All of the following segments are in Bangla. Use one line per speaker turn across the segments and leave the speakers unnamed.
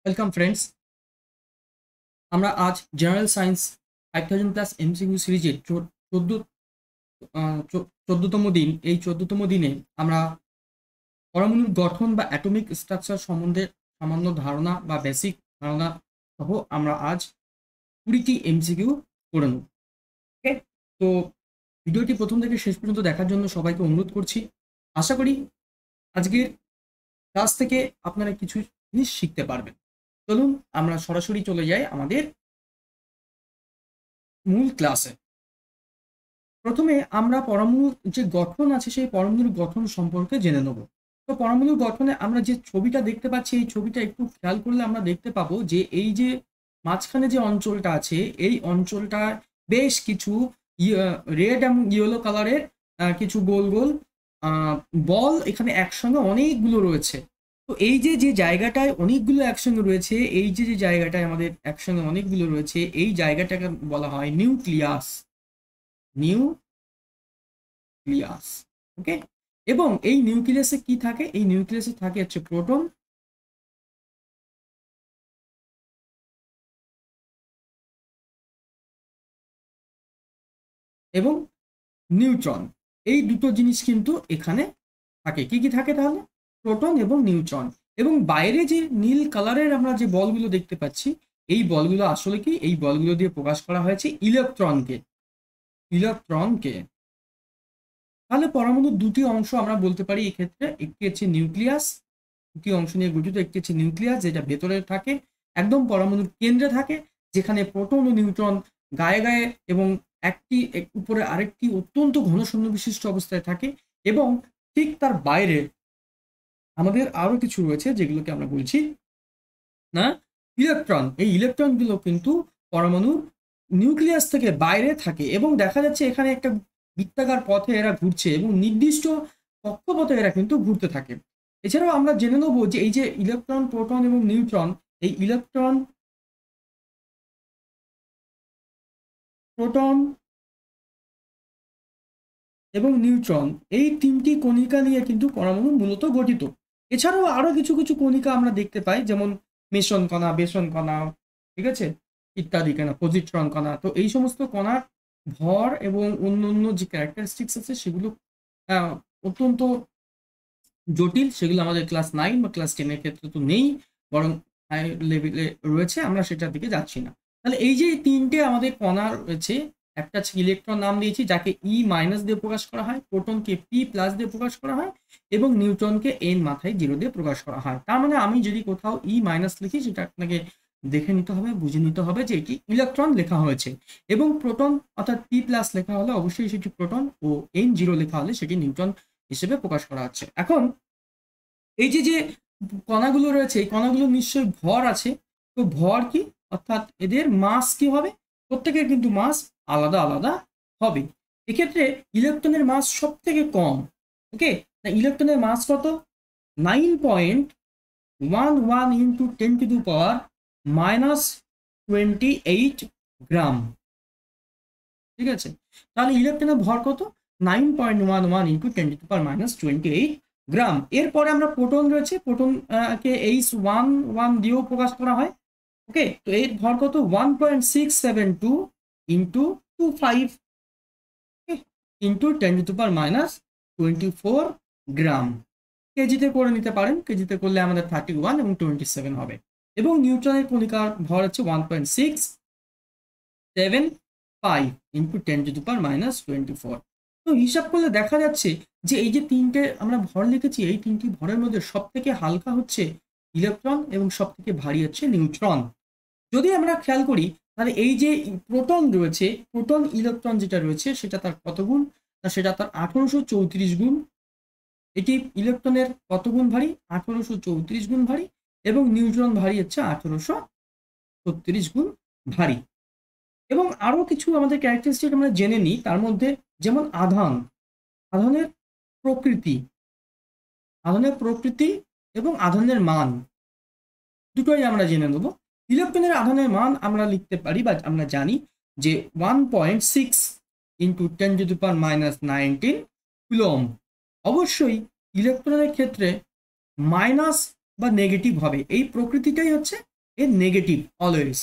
Welcome friends. আমরা আজ জেনারেল সায়েন্স 5000 প্লাস এমসিকিউ সিরিজের 14তম দিন। এই 14তম দিনে আমরা পরমাণুর গঠন বা অ্যাটমিক স্ট্রাকচার সম্বন্ধে সামান্য ধারণা বা বেসিক ধারণা সহ আমরা আজ 20টি এমসিকিউ করে নেব। ওকে, তো ভিডিওটি প্রথম থেকে শেষ পর্যন্ত দেখার জন্য সবাইকে অনুরোধ করছি। আশা করি আজকের ক্লাস থেকে আপনারা কিছু জিনিস শিখতে পারবেন। চলুন আমরা সরাসরি চলে যাই আমাদের মূল ক্লাসে। প্রথমে আমরা পরমাণুর যে গঠন আছে সেই পরমাণুর গঠন সম্পর্কে জেনে নেব। তো পরমাণুর গঠনে আমরা যে ছবিটা দেখতে পাচ্ছি, এই ছবিটা একটু খেয়াল করলে আমরা দেখতে পাবো যে এই যে মাঝখানে যে অঞ্চলটা আছে, এই অঞ্চলটা বেশ কিছু রেড এবং ইয়েলো কালারের কিছু গোল গোল বল এখানে একসঙ্গে অনেকগুলো রয়েছে। তো এই যে যে জায়গাটায় অনেকগুলো একসঙ্গে রয়েছে, এই যে যে জায়গাটায় আমাদের একসঙ্গে অনেকগুলো রয়েছে, এই জায়গাটাকে বলা হয় নিউক্লিয়াস। নিউক্লিয়াস, ওকে। এবং এই নিউক্লিয়াসে কি থাকে? এই নিউক্লিয়াসে থাকে হচ্ছে প্রোটন এবং নিউট্রন। এই দুটো জিনিস কিন্তু এখানে থাকে। কি কি থাকে তাহলে? প্রোটন এবং নিউট্রন। এবং বাইরে যে নীল কালারের আমরা যে বলগুলো দেখতে পাচ্ছি, এই বলগুলো আসলে কি? এই বলগুলো দিয়ে প্রকাশ করা হয়েছে ইলেকট্রনকে। ইলেকট্রনকে তাহলে পরমাণুর দুটি অংশ আমরা বলতে পারি এক্ষেত্রে। একটি হচ্ছে নিউক্লিয়াস, দুটি অংশ নিয়ে গঠিত। একটি হচ্ছে নিউক্লিয়াস, যেটা ভেতরে থাকে, একদম পরমাণুর কেন্দ্রে থাকে, যেখানে প্রোটন ও নিউট্রন গায়ে গায়ে এবং একটি উপরে আরেকটি অত্যন্ত ঘনশূন্য বিশিষ্ট অবস্থায় থাকে। এবং ঠিক তার বাইরে আমাদের আরো কিছু রয়েছে, যেগুলোকে আমরা বলছি না ইলেকট্রন। এই ইলেকট্রনগুলো কিন্তু পরমাণুর নিউক্লিয়াস থেকে বাইরে থাকে এবং দেখা যাচ্ছে এখানে একটা বৃত্তাকার পথে এরা ঘুরছে এবং নির্দিষ্ট কক্ষপথে এরা কিন্তু ঘুরতে থাকে। এছাড়াও আমরা জেনে নেবো যে এই যে ইলেকট্রন, প্রোটন এবং নিউট্রন, এই ইলেকট্রন, প্রোটন এবং নিউট্রন, এই তিনটি কণিকা নিয়ে কিন্তু পরমাণু মূলত গঠিত। এছাড়াও আরো কিছু কিছু কণিকা আমরা দেখতে পাই, যেমন মেসন কণা, বেসন কণা, ঠিক আছে, ইত্যাদি কণা, পজিট্রন কণা। তো এই সমস্ত কণার ভর এবং অন্যান্য যে ক্যারেক্টারিস্টিক্স আছে সেগুলো অত্যন্ত জটিল। সেগুলো আমাদের ক্লাস 9 বা ক্লাস 10 এর ক্ষেত্রে তো নেই, বরং হাই লেভেলে রয়েছে, আমরা সেটার দিকে যাচ্ছি না। তাহলে এই যে তিনটে আমাদের কণা রয়েছে, একটা ইলেকট্রন নাম দিয়েছি যাকে ই মাইনাস দিয়ে প্রকাশ করা হয়, প্রোটনকে পি প্লাস দিয়ে প্রকাশ করা হয় এবং নিউট্রনকে এন মাথায় 0 দিয়ে প্রকাশ করা হয়। তার মানে আমি যদি কোথাও ই মাইনাস লিখি, সেটা আপনাকে দেখে নিতে হবে, বুঝে নিতে হবে যে এটি ইলেকট্রন লেখা হয়েছে। এবং প্রোটন অর্থাৎ পি প্লাস লেখা হলে অবশ্যই সেটি প্রোটন, ও এন 0 লেখা হলে সেটি নিউট্রন হিসেবে প্রকাশ করা হচ্ছে। এখন এই যে যে কণাগুলো রয়েছে, এই কণাগুলো নিশ্চয়ই ভর আছে। তো ভর কি, অর্থাৎ এদের মাস কি হবে? প্রত্যেকের কিন্তু মাস আলাদা আলাদা হবে। এক্ষেত্রে ইলেকট্রনের মাস সব থেকে কম। ওকে, ইলেকট্রনের মাস কত? 9.11 ইন্টু 10⁻⁻28 গ্রাম। ঠিক আছে, তাহলে ইলেকট্রনের ভর কত? 9.11 ইন্টু 10⁻⁻28 গ্রাম। এরপরে আমরা প্রোটন রয়েছে, প্রোটন কে H11 দিয়েও প্রকাশ করা হয়। ওকে, তো এর ভর কত? 1.672 ইন্টু 25 ইন্টু 10⁻⁻24 গ্রাম। কেজিতে করে নিতে পারেন, কেজিতে করলে আমাদের 31 এবং 27 হবে। এবং নিউট্রনের কণিকার ভর হচ্ছে 1.675 ইন্টু 10⁻⁻24। তো হিসাব করলে দেখা যাচ্ছে যে এই যে তিনটে আমরা ভর লিখেছি, এই তিনটি ভরের মধ্যে সব থেকে হালকা হচ্ছে ইলেকট্রন এবং সব থেকে ভারী হচ্ছে নিউট্রন। যদি আমরা খেয়াল করি তাহলে এই যে প্রোটন রয়েছে, প্রোটন ইলেকট্রন যেটা রয়েছে সেটা তার কত গুণ? না, সেটা তার 1834 গুণ। এটি ইলেকট্রনের কত গুণ ভারী? 1834 গুণ ভারী। এবং নিউট্রন ভারী হচ্ছে 1836 গুণ ভারী। এবং আরো কিছু আমাদের ক্যারেক্টারিস্টিক আমরা জেনে নিই তার মধ্যে, যেমন আধান, আধানের প্রকৃতি, আধানের প্রকৃতি এবং আধানের মান দুটোই আমরা জেনে নেব। ইলেকট্রনের আধানের মান আমরা লিখতে পারি বা আমরা জানি যে 1.6 ইন্টু 10⁻⁻19 কুলম্ব। অবশ্যই ইলেকট্রনের ক্ষেত্রে মাইনাস বা নেগেটিভ হবে, এই প্রকৃতিটাই হচ্ছে এর নেগেটিভ অলওয়েজ।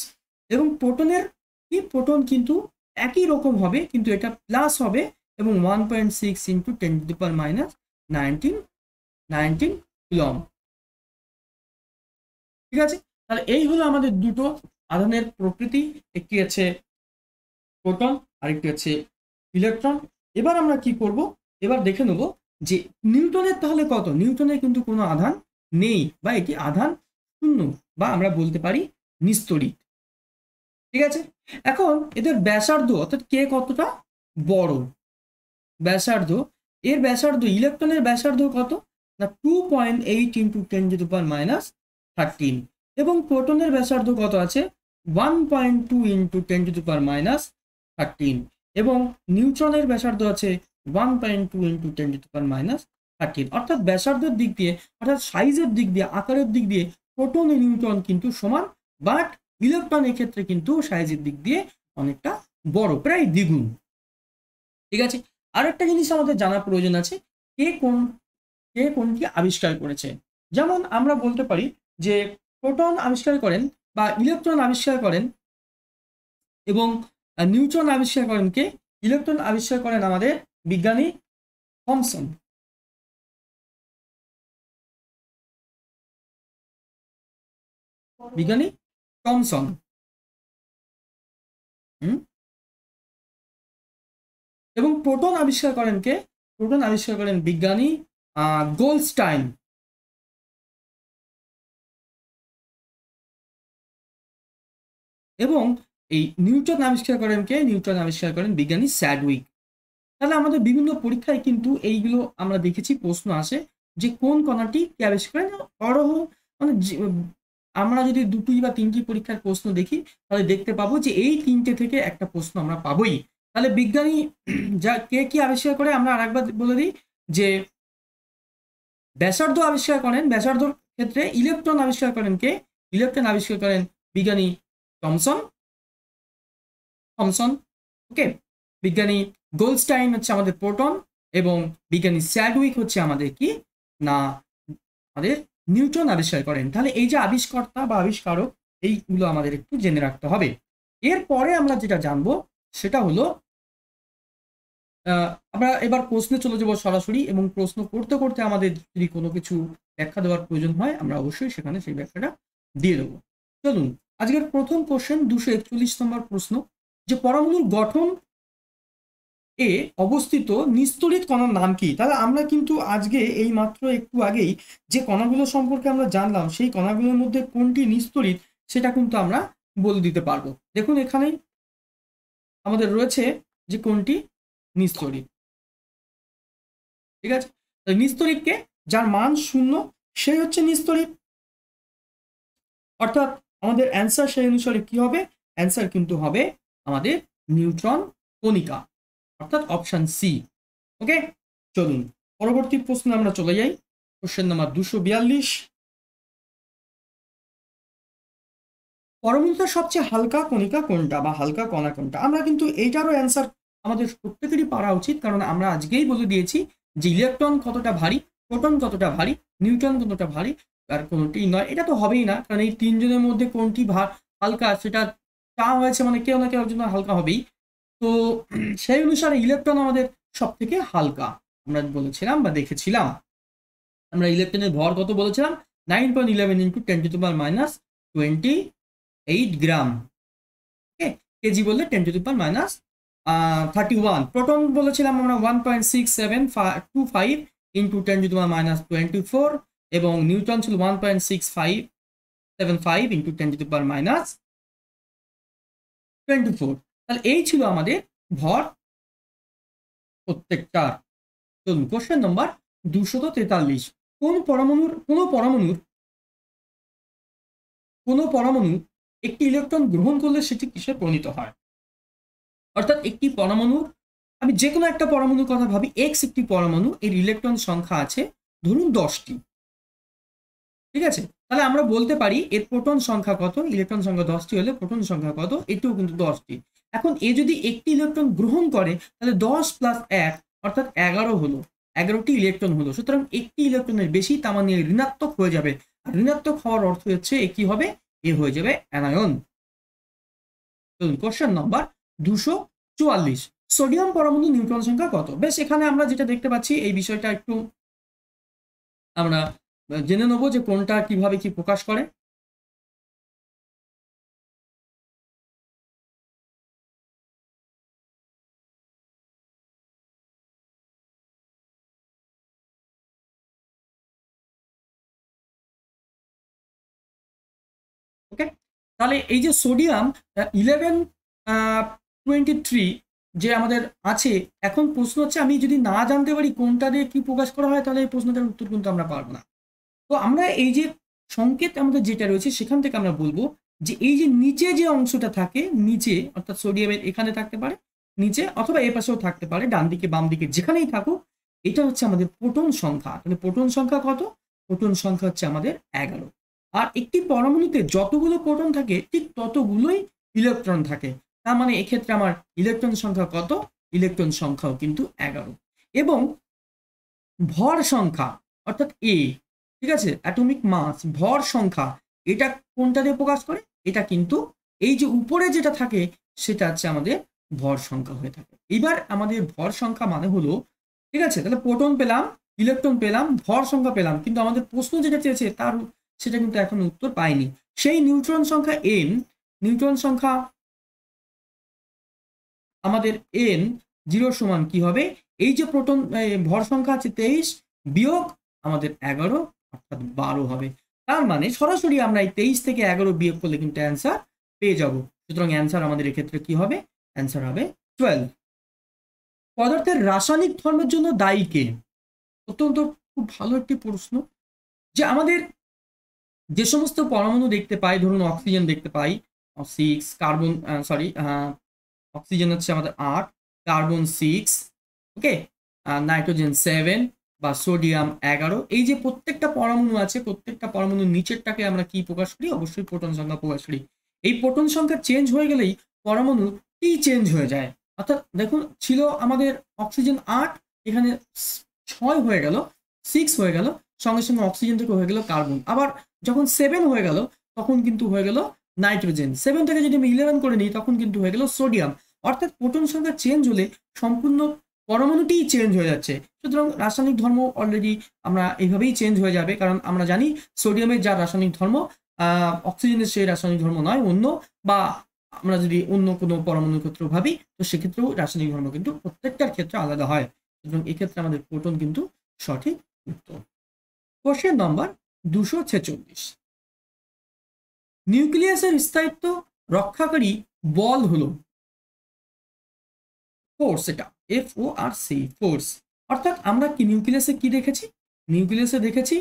এবং প্রোটনের কি, প্রোটন কিন্তু একই রকম হবে, কিন্তু এটা প্লাস হবে এবং 1.6 ইন্টু 10⁻19 কুলম্ব। ঠিক আছে, তাহলে এই হলো আমাদের দুটো আধানের প্রকৃতি, একটি আছে প্রোটন আর একটি আছে ইলেকট্রন। এবার আমরা কি করব, এবার দেখে নেব যে নিউটনের তাহলে কত, নিউটনের কিন্তু কোনো আধান নেই বা এটি আধান শূন্য বা আমরা বলতে পারি নিস্তড়িত। ঠিক আছে, এখন এদের ব্যাসার্ধ অর্থাৎ কে কতটা বড়, ব্যাসার্ধ, এর ব্যাসার্ধ ইলেকট্রনের ব্যাসার্ধ কত না 2.8 ইন্টু 10⁻13 এবং প্রোটনের ব্যাসার্ধ কত আছে 1.2 ইন্টু 10⁻13 এবং নিউট্রনের ব্যাসার্ধ আছে 1.2 ইন্টু 10⁻13। অর্থাৎ ব্যাসার্ধের দিক দিয়ে, অর্থাৎ সাইজের দিক দিয়ে, আকারের দিক দিয়ে প্রোটন ও নিউট্রন কিন্তু সমান, বাট ইলেকট্রনের ক্ষেত্রে কিন্তু সাইজের দিক দিয়ে অনেকটা বড়, প্রায় দ্বিগুণ। ঠিক আছে, আরেকটা জিনিস আমাদের জানা প্রয়োজন আছে, কে কোনটি আবিষ্কার করেছে। যেমন আমরা বলতে পারি যে প্রোটন আবিষ্কার করেন বা ইলেকট্রন আবিষ্কার করেন এবং নিউট্রন আবিষ্কার করেন কে, ইলেকট্রন আবিষ্কার করেন আমাদের বিজ্ঞানী থমসন। বিজ্ঞানী থমসন। এবং প্রোটন আবিষ্কার করেন কে, প্রোটন আবিষ্কার করেন বিজ্ঞানী গোল্ডস্টাইন। এবং এই নিউটন আবিষ্কার করেন কে, নিউটন আবিষ্কার করেন বিজ্ঞানী স্যাডউইক। তাহলে আমাদের বিভিন্ন পরীক্ষায় কিন্তু এইগুলো আমরা দেখেছি প্রশ্ন আসে যে কোন কণাটি কে আবিষ্কার করেন। অরহ মানে আমরা যদি দুটি বা তিনটি পরীক্ষার প্রশ্ন দেখি তাহলে দেখতে পাবো যে এই তিনটে থেকে একটা প্রশ্ন আমরা পাবোই। তাহলে বিজ্ঞানী যা কে কি আবিষ্কার করে আমরা আরেকবার বলে দিই যে ব্যাসার্ধ আবিষ্কার করেন, ব্যাসার্ধর ক্ষেত্রে ইলেকট্রন আবিষ্কার করেন কে, ইলেকট্রন আবিষ্কার করেন বিজ্ঞানী থমসন। ওকে, বিজ্ঞানী গোল্ডস্টাইন হচ্ছে আমাদের প্রোটন এবং বিজ্ঞানী স্যাডউইক হচ্ছে আমাদের কি না আমাদের নিউটন আবিষ্কার করেন। তাহলে এই যে আবিষ্কর্তা বা আবিষ্কারক, এইগুলো আমাদের একটু জেনে রাখতে হবে। এরপরে আমরা যেটা জানবো সেটা হলো আমরা এবার প্রশ্নে চলে যাবো সরাসরি, এবং প্রশ্ন করতে করতে আমাদের যদি কোনো কিছু ব্যাখ্যা দেওয়ার প্রয়োজন হয় আমরা অবশ্যই সেখানে সেই ব্যাখ্যাটা দিয়ে দেবো। চলুন, আজকের প্রথম কোশ্চেন 241 নম্বর প্রশ্ন, যে পরমাণুর গঠন এ অবস্থিত নিস্তড়িত কণার নাম কি। তাহলে আমরা কিন্তু আজকে এই মাত্র একটু আগেই যে কণাগুলো সম্পর্কে আমরা জানলাম সেই কণাগুলোর মধ্যে কোনটি নিস্তড়িত সেটা কিন্তু আমরা বলে দিতে পারবো। দেখুন এখানে আমাদের রয়েছে যে কোনটি নিস্তড়িত। ঠিক আছে, নিস্তড়িতকে যার মান 0 সেই হচ্ছে নিস্তড়িত। অর্থাৎ আমাদের অ্যান্সার সেই অনুসারে কি হবে, অ্যান্সার কিন্তু হবে আমাদের নিউট্রন কণিকা, অর্থাৎ অপশন সি। ওকে, চলুন পরবর্তী প্রশ্নে আমরা চলে যাই। কোশ্চেন নাম্বার 242, পরমাণুতে সবচেয়ে হালকা কণিকা কোনটা বা হালকা কণা কোনটা। আমরা কিন্তু এইটারও অ্যান্সার আমাদের প্রত্যেকেরই পারা উচিত, কারণ আমরা আজকেই বলে দিয়েছি যে ইলেকট্রন কতটা ভারী, প্রোটন কতটা ভারী, নিউট্রন কতটা ভারী, আর কোনটি নয়। এটা তো হবেই না, কারণ এই তিনজনের মধ্যে কোনটি হালকা সেটা চাওয়া হয়েছে, মানে কেউ না কেউ জন্য হালকা হবেই। তো সেই অনুসারে ইলেকট্রন আমাদের সব থেকে হালকা আমরা বলেছিলাম বা দেখেছিলাম। আমরা ইলেকট্রনের ভর কত বলেছিলাম 9.11 ইন্টু 10⁻28 গ্রাম, কেজি বললে 10⁻31। প্রোটন বলেছিলাম আমরা 1.6725 ইন্টু 10⁻24 এবং নিউট্রন ছিল 1.6575 ইন্টু 10⁻24। তাহলে এই ছিল আমাদের ভর প্রত্যেকটা। চলুন কোশ্চেন নম্বর 243, কোন পরমাণু একটি ইলেকট্রন গ্রহণ করলে সেটি কিসে পরিণত হয়। অর্থাৎ একটি পরমাণু, আমি যে কোনো একটা পরমাণুর কথা ভাবি, এক্স একটি পরমাণু, এর ইলেকট্রন সংখ্যা আছে ধরুন 10টি। ঠিক আছে, তাহলে আমরা বলতে পারি এর প্রোটন সংখ্যা কত, ইলেকট্রন সংখ্যা 10টি হলে প্রোটন সংখ্যা কত, এটিও কিন্তু 10টি। এখন এ যদি একটি ইলেকট্রন গ্রহণ করে তাহলে 10 + 1 অর্থাৎ 11 হলো, 11টি ইলেকট্রন হলো। সুতরাং একটি ইলেকট্রনের বেশি, তার মানে ঋণাত্মক হয়ে যাবে। আর ঋণাত্মক হওয়ার অর্থ হচ্ছে কি হবে, এ হয়ে যাবে অ্যানায়ন। চলুন কোশ্চেন নাম্বার 244, সোডিয়াম পরমাণু নিউট্রন সংখ্যা কত? বেশ, এখানে আমরা যেটা দেখতে পাচ্ছি এই বিষয়টা একটু আমরা জেনে নেবো যে কোনটা কিভাবে কি প্রকাশ করে। ওকে, তাহলে এই যে সোডিয়াম 1123 যে আমাদের আছে, এখন প্রশ্ন হচ্ছে আমি যদি না জানতে পারি কোনটা দিয়ে কি প্রকাশ করা হয় তাহলে এই প্রশ্নটার উত্তর কিন্তু আমরা পারবো না। তো আমরা এই যে সংকেত আমাদের যেটা রয়েছে সেখান থেকে আমরা বলবো যে এই যে নিচে যে অংশটা থাকে, নিচে অর্থাৎ সোডিয়ামের এখানে থাকতে পারে নিচে, অথবা এ পাশেও থাকতে পারে, ডান দিকে বাম দিকে যেখানেই থাকুক, এটা হচ্ছে আমাদের প্রোটন সংখ্যা। তাহলে প্রোটন সংখ্যা কত? প্রোটন সংখ্যা হচ্ছে আমাদের 11। আর একটি পরমাণুতে যতগুলো প্রোটন থাকে ঠিক ততগুলোই ইলেকট্রন থাকে। তার মানে এক্ষেত্রে আমার ইলেকট্রন সংখ্যা কত? ইলেকট্রন সংখ্যাও কিন্তু 11। এবং ভর সংখ্যা অর্থাৎ এ, ঠিক আছে, অ্যাটমিক মাস, ভর সংখ্যা, এটা কোনটা দিয়ে প্রকাশ করে? এটা কিন্তু এই যে উপরে যেটা থাকে সেটা হচ্ছে আমাদের ভর সংখ্যা হয়ে থাকে। এবার আমাদের ভর সংখ্যা মানে হলো, ঠিক আছে, তাহলে প্রোটন পেলাম, ইলেকট্রন পেলাম, ভর সংখ্যা পেলাম, কিন্তু আমাদের প্রশ্ন যেটা চেয়েছে তার সেটা কিন্তু এখন উত্তর পাইনি। সেই নিউট্রন সংখ্যা n, নিউট্রন সংখ্যা আমাদের n 0 সমান কি হবে? এই যে প্রোটন ভর সংখ্যা আছে 23 বিয়োগ আমাদের 11 অর্থাৎ 12 হবে। তার মানে সরাসরি আমরা এই 23 থেকে 11 বিয়োগ করলে কিন্তু অ্যান্সার পেয়ে যাব। সুতরাং অ্যান্সার আমাদের এক্ষেত্রে কি হবে? অ্যান্সার হবে 12। পদার্থের রাসায়নিক ধর্মের জন্য দায়ী কে? অত্যন্ত খুব ভালো একটি প্রশ্ন। যে আমাদের যে সমস্ত পরমাণু দেখতে পাই, ধরুন অক্সিজেন দেখতে পাই 6, কার্বন অক্সিজেন হচ্ছে আমাদের 8, কার্বন 6, ওকে, নাইট্রোজেন 7 বা সোডিয়াম 11, এই যে প্রত্যেকটা পরমাণু আছে, প্রত্যেকটা পরমাণুর নিচেরটাকে আমরা কি প্রকাশ করি? অবশ্যই প্রোটন সংখ্যা প্রকাশ করি। এই প্রোটন সংখ্যা চেঞ্জ হয়ে গেলেই পরমাণু টি চেঞ্জ হয়ে যায়। অর্থাৎ দেখুন ছিল আমাদের অক্সিজেন 8, এখানে 6 হয়ে গেল, 6 হয়ে গেল, সঙ্গে সঙ্গে অক্সিজেন থেকে হয়ে গেল কার্বন। আবার যখন 7 হয়ে গেল তখন কিন্তু হয়ে গেল নাইট্রোজেন। 7 থেকে যদি আমি 11 করে নিই তখন কিন্তু হয়ে গেল সোডিয়াম। অর্থাৎ প্রোটন সংখ্যা চেঞ্জ হলে সম্পূর্ণ পরমাণুটি চেঞ্জ হয়ে যাচ্ছে। সুতরাং রাসায়নিক ধর্ম অলরেডি আমরা এইভাবেই চেঞ্জ হয়ে যাবে, কারণ আমরা জানি সোডিয়ামের যা রাসায়নিক ধর্ম অক্সিজেনের সেই রাসায়নিক ধর্ম নয়, অন্য, বা আমরা যদি অন্য কোনো পরমাণুর ক্ষেত্রে ভাবি তো সেক্ষেত্রেও রাসায়নিক ধর্ম কিন্তু প্রত্যেকটার ক্ষেত্রে আলাদা হয়। সুতরাং এক্ষেত্রে আমাদের প্রোটন কিন্তু সঠিক উত্তর। কোশ্চেন নম্বর 246, নিউক্লিয়াসের স্থায়িত্ব রক্ষাকারী বল হলো ফোর্স, এটা FORC, ফোর্স। অর্থাৎ আমরা কি নিউক্লিয়াসে কি দেখেছি? নিউক্লিয়াসে দেখেছি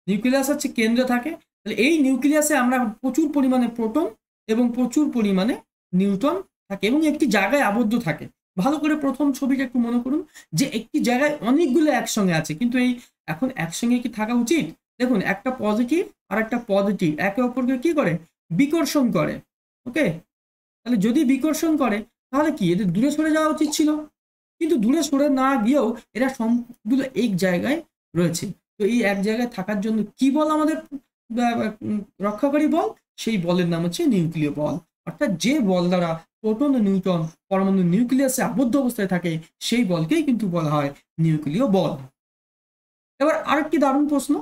নিউক্লিয়াস হচ্ছে কেন্দ্রে থাকে। তাহলে এই নিউক্লিয়াসে আমরা প্রচুর পরিমাণে প্রোটন এবং প্রচুর পরিমাণে নিউট্রন থাকে এবং একটি জায়গায় আবদ্ধ থাকে। ভালো করে প্রথম ছবিটা একটু মনে করুন যে একটি জায়গায় অনেকগুলো একসঙ্গে আছে, কিন্তু এই এখন একসঙ্গে কি থাকা উচিত? দেখুন একটা পজিটিভ আর একটা পজিটিভ একে অপরকে কি করে? বিকর্ষণ করে। ওকে, তাহলে যদি বিকর্ষণ করে তাহলে কি এদের দূরে সরে যাওয়া উচিত ছিল, কিন্তু দূরে সরে না গিয়েও এরা সবগুলো এক জায়গায় রয়েছে। তো এই এক জায়গায় থাকার জন্য কি বল আমাদের রক্ষাকারী বল? সেই বলের নাম হচ্ছে নিউক্লিয় বল। অর্থাৎ যে বল দ্বারা প্রোটন ও নিউট্রন পরমাণু নিউক্লিয়াসে আবদ্ধ অবস্থায় থাকে সেই বলকেই কিন্তু বলা হয় নিউক্লিয় বল। এবার আরেকটি দারুণ প্রশ্ন,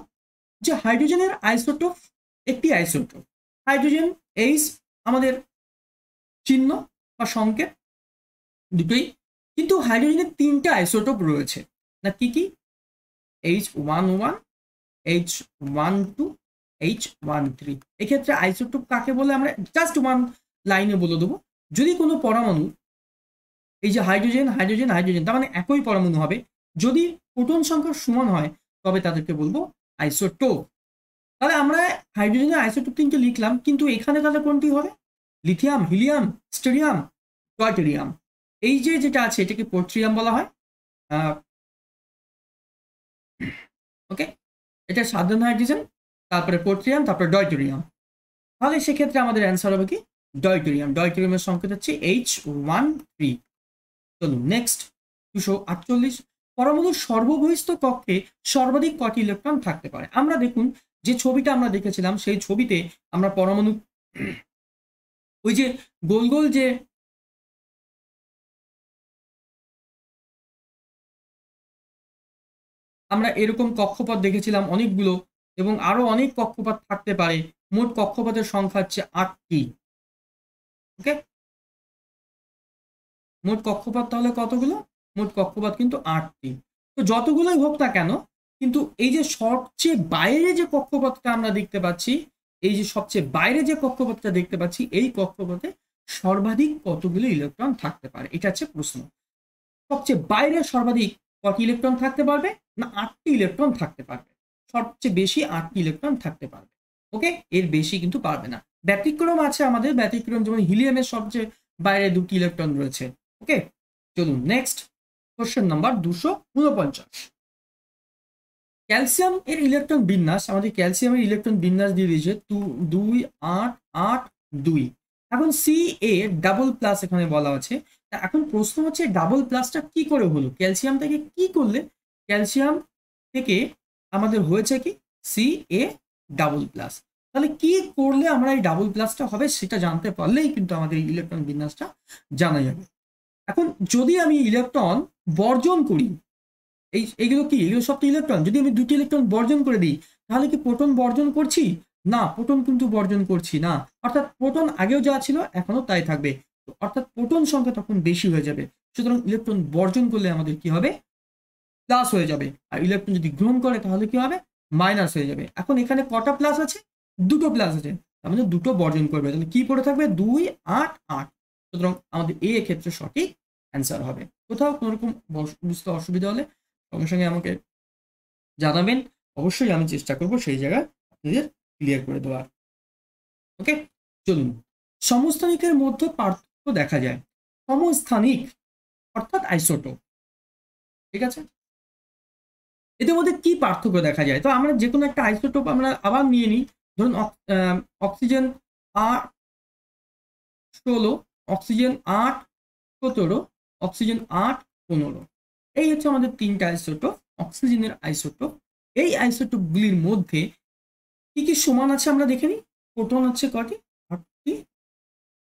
যে হাইড্রোজেনের আইসোটোপ, একটি আইসোটোপ হাইড্রোজেন H আমাদের চিহ্ন বা সংকেত দুটোই, কিন্তু হাইড্রোজেনের 3টা আইসোটোপ রয়েছে না, কি কি? H11, H12, H13। এক্ষেত্রে আইসোটোপ কাকে বলে আমরা জাস্ট ওয়ান লাইনে বলে দেবো। যদি কোনো পরমাণু, এই যে হাইড্রোজেন হাইড্রোজেন হাইড্রোজেন, তার মানে একই পরমাণু হবে, যদি প্রোটন সংখ্যা সমান হয় তবে তাদেরকে বলবো আইসোটোপ। তাহলে আমরা হাইড্রোজেনের আইসোটোপ 3কে লিখলাম, কিন্তু এখানে তাহলে কোনটি হবে? লিথিয়াম, হিলিয়াম, স্টেরিয়াম, ডয়টেরিয়াম। এই যে যেটা আছে এটাকে পোট্রিয়াম বলা হয়। ওকে, এটা সাধারণ হাইড্রোজেন, তারপরে পোট্রিয়াম, তারপরে ডয়টেরিয়াম। তাহলে সেক্ষেত্রে আমাদের অ্যান্সার হবে কি? ডয়টেরিয়াম। ডয়টেরিয়ামের সংকেত হচ্ছে H13। চলুন নেক্সট 248, পরমাণুর সর্ববহিস্থ কক্ষে সর্বাধিক কটি ইলেকট্রন থাকতে পারে? আমরা দেখুন যে ছবিটা আমরা দেখেছিলাম সেই ছবিতে আমরা পরমাণু ওই যে গোল গোল যে আমরা এরকম কক্ষপথ দেখেছিলাম অনেকগুলো, এবং আরো অনেক কক্ষপথ থাকতে পারে। মোট কক্ষপথের সংখ্যা হচ্ছে 8টি। ওকে, মোট কক্ষপথ তাহলে কতগুলো? মোট কক্ষপথ কিন্তু 8টি। তো যতগুলোই হোক না কেন, কিন্তু এই যে সবচেয়ে বাইরে যে কক্ষপথটা আমরা দেখতে পাচ্ছি, এই যে সবচেয়ে বাইরে যে কক্ষপথটা দেখতে পাচ্ছি, এই কক্ষপথে সর্বাধিক কতগুলো ইলেকট্রন থাকতে পারে, এটা হচ্ছে প্রশ্ন। সবচেয়ে বাইরে সর্বাধিক কত ইলেকট্রন থাকতে পারবে? না 8টি ইলেকট্রন থাকতে পারবে। সবচেয়ে বেশি 8টি ইলেকট্রন থাকতে পারবে। ওকে, এর বেশি কিন্তু পারবে না। ব্যতিক্রম আছে আমাদের, ব্যতিক্রম যেমন হিলিয়ামের সবচেয়ে বাইরে 2টি ইলেকট্রন রয়েছে। ওকে, চলুন নেক্সট কোশ্চেন নাম্বার 249। ক্যালসিয়াম এর ইলেকট্রন বিন্যাস, আমাদের ক্যালসিয়ামের ইলেকট্রন বিন্যাস দিয়ে দিয়েছে 2 8 8 2। এখন সি এ ডাবল প্লাস এখানে বলা আছে। এখন প্রশ্ন হচ্ছে ডাবল প্লাসটা কি করে হলো? ক্যালসিয়াম থেকে কি করলে ক্যালসিয়াম থেকে আমাদের হয়েছে কি সি এ ডাবল প্লাস? তাহলে কি করলে আমরা এই ডাবল প্লাসটা হবে সেটা জানতে পারলেই কিন্তু আমাদের ইলেকট্রন বিন্যাসটা জানা যাবে। এখন যদি আমি ইলেকট্রন বর্জন করি, এইগুলো কি, এগুলো সব তো ইলেকট্রন, যদি আমি 2টি ইলেকট্রন বর্জন করে দিই তাহলে কি প্রোটন বর্জন করছি? না, প্রোটন কিন্তু বর্জন করছি না। অর্থাৎ প্রোটন আগেও যা ছিল এখনো তাই থাকবে, অর্থাৎ প্রোটন সংখ্যা তখন বেশি হয়ে যাবে। সুতরাং ইলেকট্রন বর্জন করলে আমাদের কি হবে? প্লাস হয়ে যাবে। আর ইলেকট্রন যদি গ্রহণ করে তাহলে কি হবে? মাইনাস হয়ে যাবে। এখন এখানে কটা প্লাস আছে? 2টো প্লাস আছে, তার মানে 2টো বর্জন করবে। তাহলে কি পড়ে থাকবে? 2 8 8। সুতরাং আমাদের এ ক্ষেত্রে সঠিক অ্যান্সার হবে। কোথাও কোনো রকম বুঝতে অসুবিধা হলে সঙ্গে সঙ্গে আমাকে জানাবেন, অবশ্যই আমি চেষ্টা করব সেই জায়গায় আপনাদের ক্লিয়ার করে দেওয়ার। ওকে, চলুন। সমস্থানিকের মধ্যে পার্থক্য দেখা যায়। সমস্থানিক অর্থাৎ আইসোটোপ, ঠিক আছে, এদের মধ্যে কি পার্থক্য দেখা যায়? তো আমরা যে কোনো একটা আইসোটোপ আমরা আবার নিয়ে নিই। ধরুন অক্সিজেন 8 16, অক্সিজেন 8 17, অক্সিজেন 8 15। এই হচ্ছে আমাদের 3টা আইসোটোপ, অক্সিজেনের আইসোটোপ। এই আইসোটোপগুলির মধ্যে কি কি সমান আছে আমরা দেখে নিই। প্রোটন হচ্ছে কটি? 8টি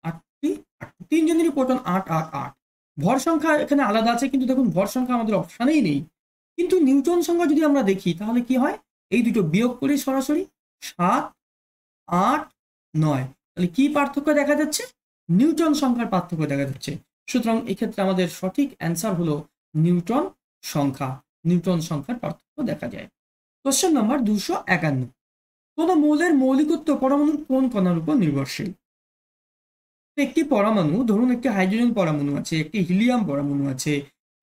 8টি 8টি। 3 জনেরই প্রোটন 8 8 8। ভর সংখ্যা এখানে আলাদা আছে, কিন্তু দেখুন ভর সংখ্যা আমাদের অপশানেই নেই। কিন্তু নিউটন সংখ্যা যদি আমরা দেখি তাহলে কি হয়? এই দুটো বিয়োগ করি সরাসরি, 7 8 9। তাহলে কি পার্থক্য দেখা যাচ্ছে? নিউটন সংখ্যার পার্থক্য দেখা যাচ্ছে। সুতরাং এক্ষেত্রে আমাদের সঠিক অ্যান্সার হলো নিউটন সংখ্যা। নিউটন সংখ্যার পার্থক্য দেখা যায়। Question number 251। কোন মৌলের মৌলিকত্ব পরমাণুর কোন কণার উপর নির্ভরশীল? একটি পরমাণু, ধরুন একটি হাইড্রোজেন পরমাণু আছে, একটি হিলিয়াম পরমাণু আছে,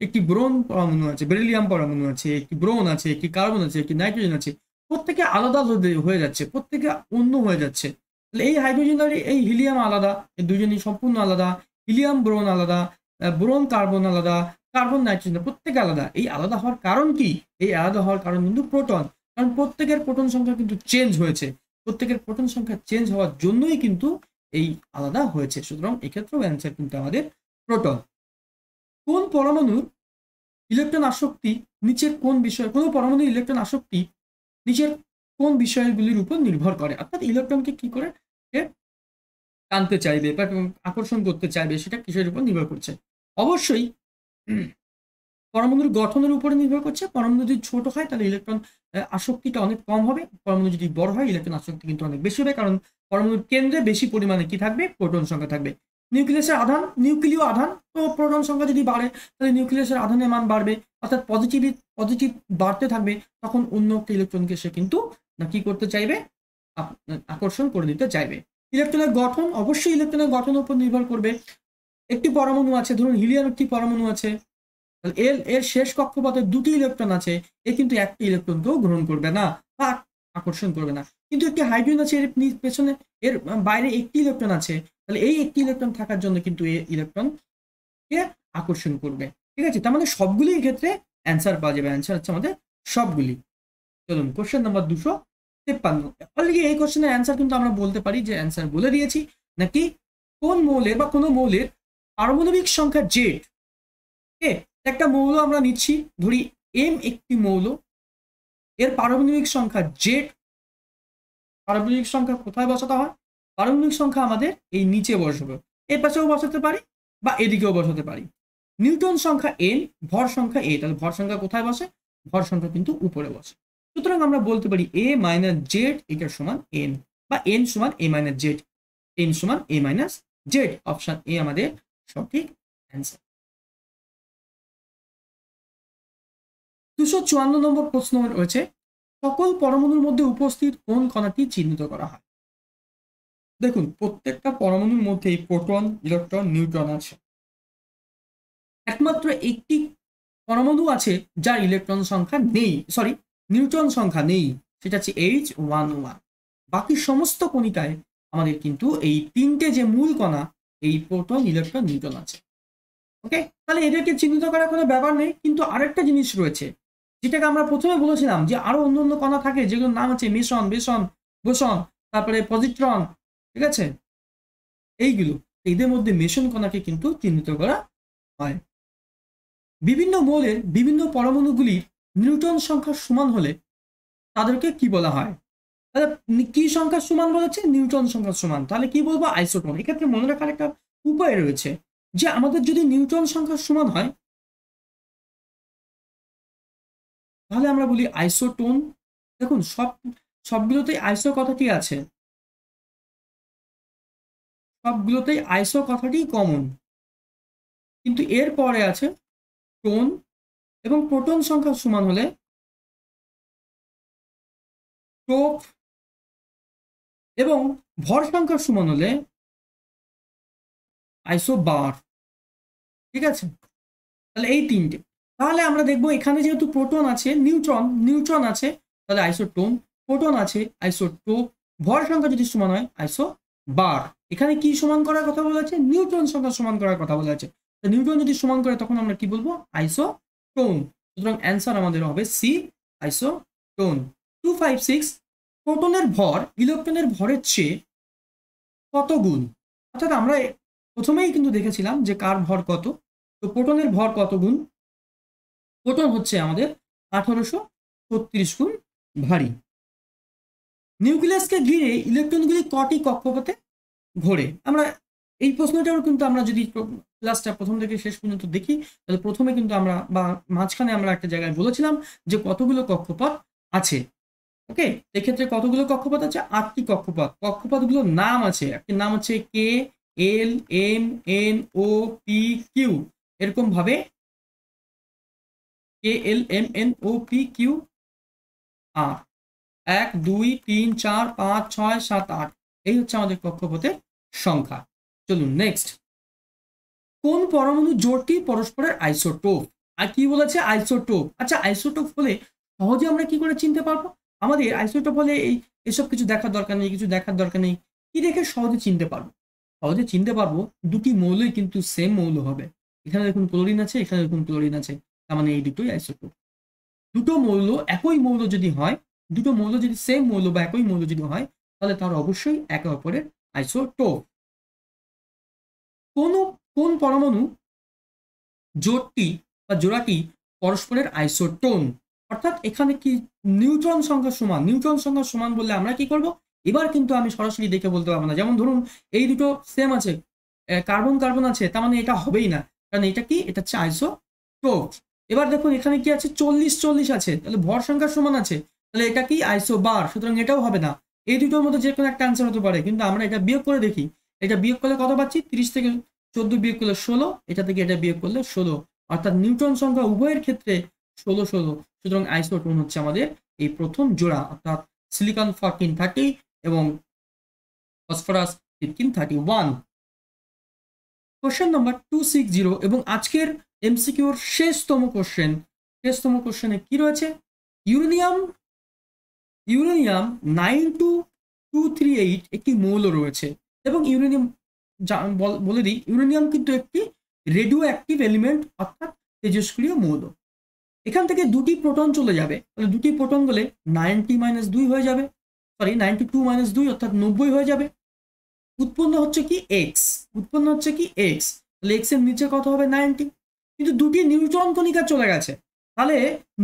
একটি ব্রোন পরমাণু আছে, বেরিলিয়াম পরমাণু আছে, একটি ব্রোন আছে, একটি কার্বন আছে, একটি নাইট্রোজেন আছে। প্রত্যেকে আলাদা হয়ে যাচ্ছে, প্রত্যেকে অন্য হয়ে যাচ্ছে। তাহলে এই হাইড্রোজেন আর এই হিলিয়াম আলাদা, এই দুজনই সম্পূর্ণ আলাদা। হিলিয়াম ব্রোন আলাদা, ব্রোন কার্বন আলাদা, কার্বন নাইট্রোজেন, প্রত্যেকে আলাদা। এই আলাদা হওয়ার কারণ কি? এই আলাদা হওয়ার কারণ কিন্তু প্রোটন। কারণ প্রত্যেকের প্রোটন সংখ্যা কিন্তু চেঞ্জ হয়েছে। প্রত্যেকের প্রোটন সংখ্যা চেঞ্জ হওয়ার জন্যই কিন্তু এই আলাদা হয়েছে। সুতরাং এক্ষেত্রেও অ্যান্সার কিন্তু আমাদের প্রোটন। কোন পরমাণুর ইলেকট্রন আসক্তি নিচের কোন বিষয়, কোন পরমাণুর ইলেকট্রন আসক্তি নিচের কোন বিষয়গুলির উপর নির্ভর করে? অর্থাৎ ইলেকট্রনকে কি করে টানতে চাইবে বা আকর্ষণ করতে চাইবে সেটা কিসের উপর নির্ভর করছে? অবশ্যই পরমাণুর গঠনের উপরে নির্ভর করছে। পরমাণু যদি ছোট হয় তাহলে ইলেকট্রন আসক্তিটা অনেক কম হবে। পরমাণু যদি বড় হয় ইলেকট্রন আসক্তি কিন্তু অনেক বেশি হবে, কারণ পরমাণুর কেন্দ্রে বেশি পরিমাণে কি থাকবে? প্রোটন সংখ্যা থাকবে। নিউক্লিয়াসের আধান, নিউক্লিয় আধান, তো প্রোটন সংখ্যা যদি বাড়ে তাহলে নিউক্লিয়াসের আধানের মান বাড়বে, অর্থাৎ পজিটিভ বাড়তে থাকবে। তখন অন্য একটা ইলেকট্রনকে সে কিন্তু কি করতে চাইবে? আকর্ষণ করে দিতে চাইবে। ইলেকট্রনের গঠন, অবশ্যই ইলেকট্রনের গঠনের উপর নির্ভর করবে। একটি পরমাণু আছে, ধরুন হিলিয়াম একটি পরমাণু আছে, এর শেষ কক্ষপথে 2টি ইলেকট্রন আছে, এ কিন্তু একটি ইলেকট্রনকেও গ্রহণ করবে না বা আকর্ষণ করবে না। কিন্তু একটি হাইড্রোজেন আছে, এর পেছনে এর বাইরে একটি ইলেকট্রন আছে, তাহলে এই একটি ইলেকট্রন থাকার জন্য কিন্তু এই ইলেকট্রনকে আকর্ষণ করবে। ঠিক আছে, তার মানে সবগুলি ক্ষেত্রে অ্যান্সার পাওয়া যাবে। অ্যান্সার হচ্ছে আমাদের সবগুলি। চলুন কোশ্চেন নাম্বার 253। অলরেডি এই কোশ্চেনের অ্যান্সার কিন্তু আমরা বলতে পারি যে অ্যান্সার বলে দিয়েছি। নাকি কোন মৌলের বা কোনো মৌলের পারমাণবিক সংখ্যা জেড, একটা মৌল আমরা নিচ্ছি, ধরি এম একটি মৌল, এর পারমাণবিক সংখ্যা জেড। পারমাণবিক সংখ্যা কোথায় বসাতে হয়? পারমাণবিক সংখ্যা আমাদের এই নিচে বসাবো, এর পাশেও বসাতে পারি বা এদিকেও বসাতে পারি। নিউটন সংখ্যা এন, ভর সংখ্যা এ, তাহলে ভর সংখ্যা কোথায় বসে? ভর সংখ্যা কিন্তু উপরে বসে। সুতরাং আমরা বলতে পারি এ মাইনাস জেড এটার সমান এন, বা এন সমান এ মাইনাস জেড, এন সমান এ মাইনাস জেড। অপশন এ আমাদের সঠিক অ্যান্সার। 254 নম্বর প্রশ্ন রয়েছে, সকল পরমাণুর মধ্যে উপস্থিত কোন কণাটি চিহ্নিত করা হয়? দেখুন, প্রত্যেকটা পরমাণুর মধ্যেই প্রোটন, ইলেকট্রন, নিউট্রন আছে। একমাত্র একটি পরমাণু আছে যার ইলেকট্রন সংখ্যা নেই, সরি নিউট্রন সংখ্যা নেই, সেটা হচ্ছে H11। বাকি সমস্ত কণিকায় আমাদের কিন্তু এই তিনটে যে মূল কণা, এই প্রোটন, ইলেকট্রন, নিউট্রন আছে। ওকে, তাহলে এদেরকে চিহ্নিত করার কোনো ব্যাপার নেই। কিন্তু আরেকটা জিনিস রয়েছে, যেটাকে আমরা প্রথমে বলেছিলাম যে আরো অন্য অন্য কণা থাকে যেগুলোর নাম আছে মেসন, বেসন, বোসন, তারপরে পজিট্রন, ঠিক আছে, এইগুলো। এদের মধ্যে মেসন কণাকে কিন্তু চিহ্নিত করা হয়। বিভিন্ন মৌলের বিভিন্ন পরমাণুগুলির নিউটন সংখ্যা সমান হলে তাদেরকে কি বলা হয়? তাহলে কি সংখ্যা সমান বলেছে? নিউটন সংখ্যা সমান। তাহলে কি বলবো? আইসোটোন। এক্ষেত্রে মনে রাখার একটা উপায় রয়েছে যে আমাদের যদি নিউটন সংখ্যা সমান হয় তাহলে আমরা বলি আইসোটোন। দেখুন, সবগুলোতেই আইসো কথাটি আছে, সবগুলোতেই আইসো কথাটি কমন, কিন্তু এর পরে আছে টোন, এবং প্রোটন সংখ্যা সমান হলে টোপ, এবং ভর সংখ্যা সমান হলে আইসোবার। ঠিক আছে, তাহলে এই তিনটে। তাহলে আমরা দেখবো এখানে যেহেতু প্রোটন আছে, নিউট্রন আছে, তাহলে আইসোটোন, প্রোটন আছে আইসোটোপ, ভর সংখ্যা যদি সমান হয় আইসোবার। এখানে কি সমান করার কথা বলা আছে? নিউট্রন সংখ্যা সমান করার কথা বলা আছে। নিউট্রন যদি সমান করে তখন আমরা কি বলবো? আইসোটোন। সুতরাং অ্যান্সার আমাদের হবে সি, আইসোটোন। 256, প্রোটনের ভর ইলেকট্রনের ভরের চেয়ে কত গুণ? অর্থাৎ আমরা প্রথমেই কিন্তু দেখেছিলাম যে কার ভর কত। তো প্রোটনের ভর কত গুণ? প্রোটন হচ্ছে আমাদের 1836 গুণ ভারী। নিউক্লিয়াসকে ঘিরে ইলেকট্রনগুলি কটি কক্ষপথে ঘোরে? আমরা এই প্রশ্নটাও কিন্তু আমরা যদি ক্লাসটা প্রথম থেকে শেষ পর্যন্ত দেখি, তাহলে প্রথমে কিন্তু আমরা বা মাঝখানে আমরা একটা জায়গায় বলেছিলাম যে কতগুলো কক্ষপথ আছে। ওকে, এক্ষেত্রে কতগুলো কক্ষপথ আছে? 8টি কক্ষপথ। কক্ষপথগুলোর নাম আছে, একটি নাম হচ্ছে কে, এল, এম, এন, ও, পি, কিউ, এরকম ভাবে কে, এল, এম, এন, ও, পি, কিউ, আর 1, 2, 3, 4, 5, 6, 7, 8, এই হচ্ছে আমাদের কক্ষপথের সংখ্যা। চলুন নেক্সট। কোন পরমাণু জোড়টি পরস্পরের আইসোটোপ? আর কি বলেছে? আইসোটোপ। আচ্ছা, আইসোটোপ হলে সহজে আমরা কি করে চিনতে পারবো? আমাদের আইসোটোপ হলে এসব কিছু দেখার দরকার নেই, কিছু দেখার দরকার নেই। কি দেখে সহজে চিনতে পারবো? সহজে চিনতে পারবো দুটি মৌলই কিন্তু সেম মৌল হবে। এখানে দেখুন ক্লোরিন আছে, এখানে দেখুন ক্লোরিন আছে, তার মানে এই দুটোই আইসোটোপ। দুটো মৌল একই মৌল যদি হয়, দুটো মৌল যদি সেম মৌল বা একই মৌল যদি হয়, তাহলে তার অবশ্যই একে অপরের আইসোটোপ। কোন পরমাণু জোড়টি বা জোড়াটি পরস্পরের আইসোটোন? অর্থাৎ এখানে কি নিউট্রন সংখ্যা সমান? নিউট্রন সংখ্যা সমান বললে আমরা কি করব? এবার কিন্তু আমি সরাসরি দেখে বলতে পারবো না। যেমন ধরুন এই দুটো সেম আছে, কার্বন কার্বন আছে, তার মানে এটা হবেই না, কারণ এটা কি? এটা হচ্ছে আইসোটোপ। এবার দেখুন এখানে কি আছে? 40-40 আছে, তাহলে ভর সংখ্যা সমান আছে, তাহলে এটা কি? আইসোবার। সুতরাং এটাও হবে না। এই দুটোর মধ্যে যে কোনো একটা অ্যান্সার হতে পারে, কিন্তু আমরা এটা বিয়োগ করে দেখি। এটা বিয়োগ করলে কত পাচ্ছি? 30 থেকে 14 বিয়োগ করলে 16, এটা থেকে এটা বিয়োগ করলে 16, অর্থাৎ নিউট্রন সংখ্যা উভয়ের ক্ষেত্রে 16-16। সুতরাং আইসোটোন হচ্ছে আমাদের এই প্রথম জোড়া, অর্থাৎ সিলিকন 1430 এবং ফসফরাস 1531। কোশ্চেন নাম্বার 260 এবং আজকের এমসিকিউর শেষতম কোশ্চেনে কি রয়েছে? ইউরেনিয়াম 92238 একটি মৌল রয়েছে, এবং ইউরেনিয়াম বলে দিই, ইউরেনিয়াম কিন্তু একটি রেডিও অ্যাক্টিভ এলিমেন্ট, অর্থাৎ তেজস্ক্রিয় মৌল। এখান থেকে দুটি প্রোটন চলে যাবে, তাহলে দুটি প্রোটন গেলে 90-2 হয়ে যাবে, সরি 92-2 অর্থাৎ 90 হয়ে যাবে। উৎপন্ন হচ্ছে কি? এক্স। তাহলে এক্স এর নিচে কত হবে? 90। কিন্তু দুটি নিউট্রন কণিকা চলে গেছে, তাহলে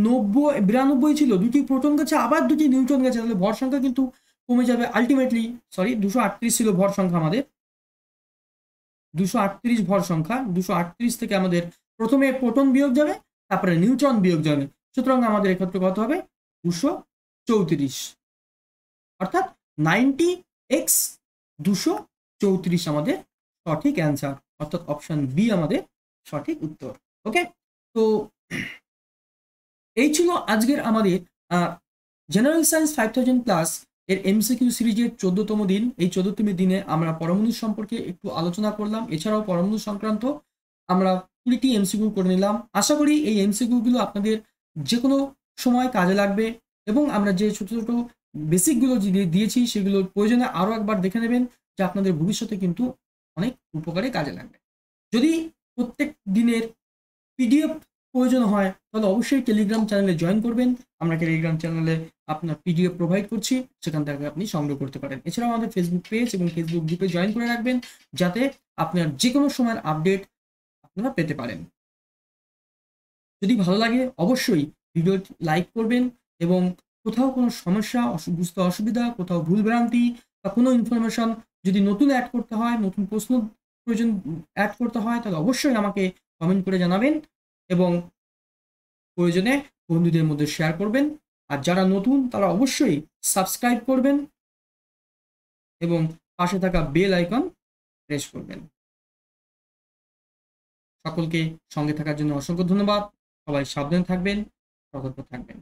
92 ছিল, দুটি প্রোটন গেছে আবার দুটি নিউট্রন গেছে, তাহলে ভর সংখ্যা কিন্তু কমে যাবে আলটিমেটলি। সরি, 238 ছিল ভর সংখ্যা আমাদের, 238 ভর সংখ্যা। 238 থেকে আমাদের প্রথমে প্রোটন বিয়োগ যাবে, তারপরে নিউট্রন বিয়োগ যাবে। সুতরাং আমাদের এক্ষেত্রে কত হবে? 234, অর্থাৎ 90x 234 আমাদের সঠিক অ্যান্সার, অর্থাৎ অপশন বি আমাদের সঠিক উত্তর। ওকে, তো এই ছিল আজকের আমাদের জেনারেল সায়েন্স 5000+ এর এমসিকিউ সিরিজের 14তম দিন। এই 14তম দিনে আমরা পরমাণু সম্পর্কে একটু আলোচনা করলাম, এছাড়াও পরমাণু সংক্রান্ত আমরা 20টি এমসিকিউ করে নিলাম। আশা করি এই এমসিকিউগুলো আপনাদের যে কোনো সময় কাজে লাগবে, এবং আমরা যে ছোট ছোট বেসিকগুলো দিয়েছি সেগুলো প্রয়োজনে আরও একবার দেখে নেবেন, যা আপনাদের ভবিষ্যতে কিন্তু অনেক উপকারে কাজে লাগবে। যদি প্রত্যেক দিনের পিডিএফ প্রয়োজন হয় তাহলে অবশ্যই টেলিগ্রাম চ্যানেলে জয়েন করবেন। আমরা টেলিগ্রাম চ্যানেলে আপনার পিডিএফ প্রোভাইড করছি, সেখান থেকে আপনি সংগ্রহ করতে পারেন। এছাড়াও আমাদের ফেসবুক পেজ এবং ফেসবুক গ্রুপে জয়েন করে রাখবেন, যাতে আপনার যে কোনো সময়ের আপডেট আপনারা পেতে পারেন। যদি ভালো লাগে অবশ্যই ভিডিওটি লাইক করবেন, এবং কোথাও কোনো সমস্যা, বুঝতে অসুবিধা, কোথাও ভুলভ্রান্তি বা কোনো ইনফরমেশন যদি নতুন অ্যাড করতে হয়, নতুন প্রশ্ন প্রয়োজন অ্যাড করতে হয়, তাহলে অবশ্যই আমাকে কমেন্ট করে জানাবেন, এবং প্রয়োজনে বন্ধুদের মধ্যে শেয়ার করবেন। আর যারা নতুন তারা অবশ্যই সাবস্ক্রাইব করবেন এবং পাশে থাকা বেল আইকন প্রেস করবেন। সকলকে সঙ্গে থাকার জন্য অসংখ্য ধন্যবাদ। সবাই সাবধানে থাকবেন, সতর্ক থাকবেন।